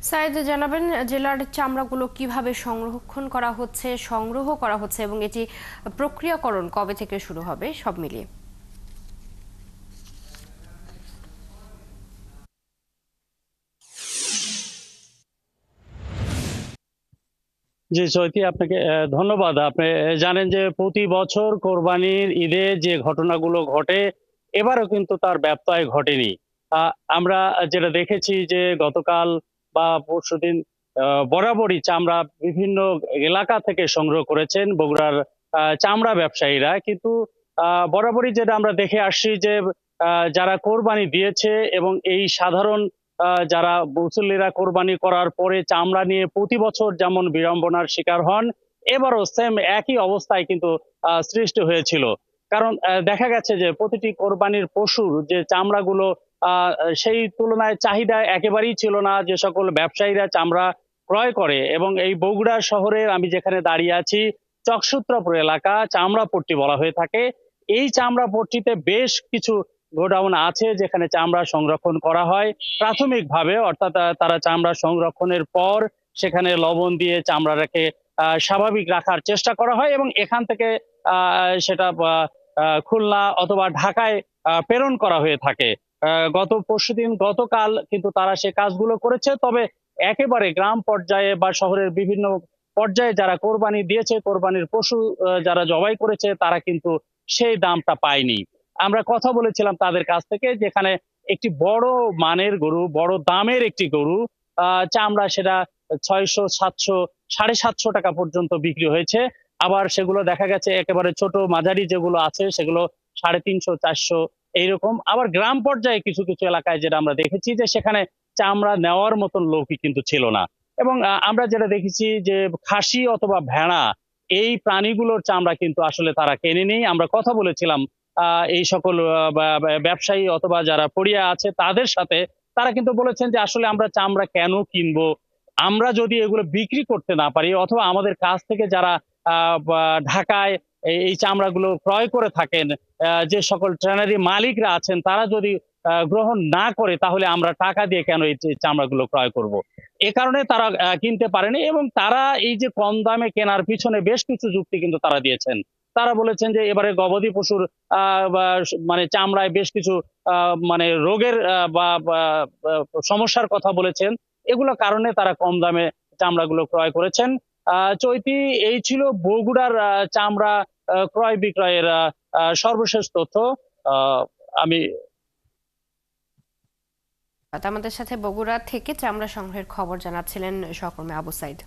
সাইদ জানাবেন জেলার চামড়াগুলো কিভাবে সংগ্রহ করা হচ্ছে এবং এটি প্রক্রিয়াকরণ কবে থেকে শুরু হবে সব মিলিয়ে। জি চৈতি, আপনাকে ধন্যবাদ। আপনি জানেন যে প্রতি বছর কোরবানির ঈদে যে ঘটনাগুলো ঘটে, এবারও কিন্তু তার ব্যত্যয় ঘটেনি। আমরা যেটা দেখেছি যে গতকাল বা পরশুদিন বরাবরই চামড়া বিভিন্ন এলাকা থেকে সংগ্রহ করেছেন বগুড়ার চামড়া ব্যবসায়ীরা। কিন্তু বরাবরই যেটা আমরা দেখে আসছি যে যারা কোরবানি দিয়েছে এবং এই সাধারণ যারা মুসল্লিরা কোরবানি করার পরে চামড়া নিয়ে প্রতি বছর যেমন বিড়ম্বনার শিকার হন, এবারও সেম একই অবস্থায় কিন্তু সৃষ্টি হয়েছিল। কারণ দেখা গেছে যে প্রতিটি কোরবানির পশুর যে চামড়াগুলো আহ সেই তুলনায় চাহিদা একেবারেই ছিল না যে সকল ব্যবসায়ীরা চামড়া ক্রয় করে। এবং এই বগুড়া শহরের আমি যেখানে দাঁড়িয়ে আছি, চকসূত্রপুর এলাকা চামড়াপট্টি বলা হয়ে থাকে। এই চামড়াপট্টিতে বেশ কিছু গোডাউন আছে যেখানে চামড়া সংরক্ষণ করা হয় প্রাথমিকভাবে, অর্থাৎ তারা চামড়া সংরক্ষণের পর সেখানে লবণ দিয়ে চামড়াটাকে স্বাভাবিক রাখার চেষ্টা করা হয় এবং এখান থেকে সেটা খুলনা অথবা ঢাকায় প্রেরণ করা হয়ে থাকে। গতকাল কিন্তু তারা সে কাজগুলো করেছে। তবে একেবারে গ্রাম পর্যায়ে বা শহরের বিভিন্ন পর্যায়ে যারা কোরবানি দিয়েছে, কোরবানির পশু যারা জবাই করেছে, তারা কিন্তু সেই দামটা পায়নি। আমরা কথা বলেছিলাম তাদের কাছ থেকে, যেখানে একটি বড় মানের গরু, বড় দামের একটি গরু চামড়া সেটা 600, 700, 750 টাকা পর্যন্ত বিক্রি হয়েছে। আবার সেগুলো দেখা গেছে একেবারে ছোট মাঝারি যেগুলো আছে সেগুলো 350, 400 এইরকম। আবার গ্রাম পর্যায়ে কিছু কিছু এলাকায় যেটা আমরা দেখেছি যে সেখানে চামড়া নেওয়ার মতন লোকই কিন্তু ছিল না। এবং আমরা যেটা দেখেছি যে খাসি অথবা ভেড়া, এই প্রাণীগুলোর চামড়া কিন্তু আসলে তারা কেনেনি। আমরা কথা বলেছিলাম এই সকল ব্যবসায়ী অথবা যারা পড়িয়া আছে তাদের সাথে। তারা কিন্তু বলেছেন যে আসলে আমরা চামড়া কেন কিনবো, আমরা যদি এগুলো বিক্রি করতে না পারি অথবা আমাদের কাছ থেকে যারা ঢাকায় এই চামড়াগুলো ক্রয় করে থাকেন, যে সকল ট্রেনারি মালিকরা আছেন, তারা যদি গ্রহণ না করে, তাহলে আমরা টাকা দিয়ে কেন এই চামড়াগুলো ক্রয় করব। এ কারণে তারা কিনতে পারেনি এবং তারা এই যে কম দামে কেনার পিছনে বেশ কিছু যুক্তি কিন্তু তারা দিয়েছেন। তারা বলেছেন যে এবারে গবাদি পশুর মানে চামড়ায় বেশ কিছু মানে রোগের সমস্যার কথা বলেছেন। এগুলো কারণে তারা কম দামে চামড়াগুলো ক্রয় করেছেন। চৈতি, এই ছিল বগুড়ার চামড়া ক্রয় বিক্রয়ের সর্বশেষ তথ্য। আহ, আমি আমাদের সাথে বগুড়া থেকে চামড়া সংগ্রহের খবর জানাচ্ছিলেন সহকর্মী আবু সাইদ।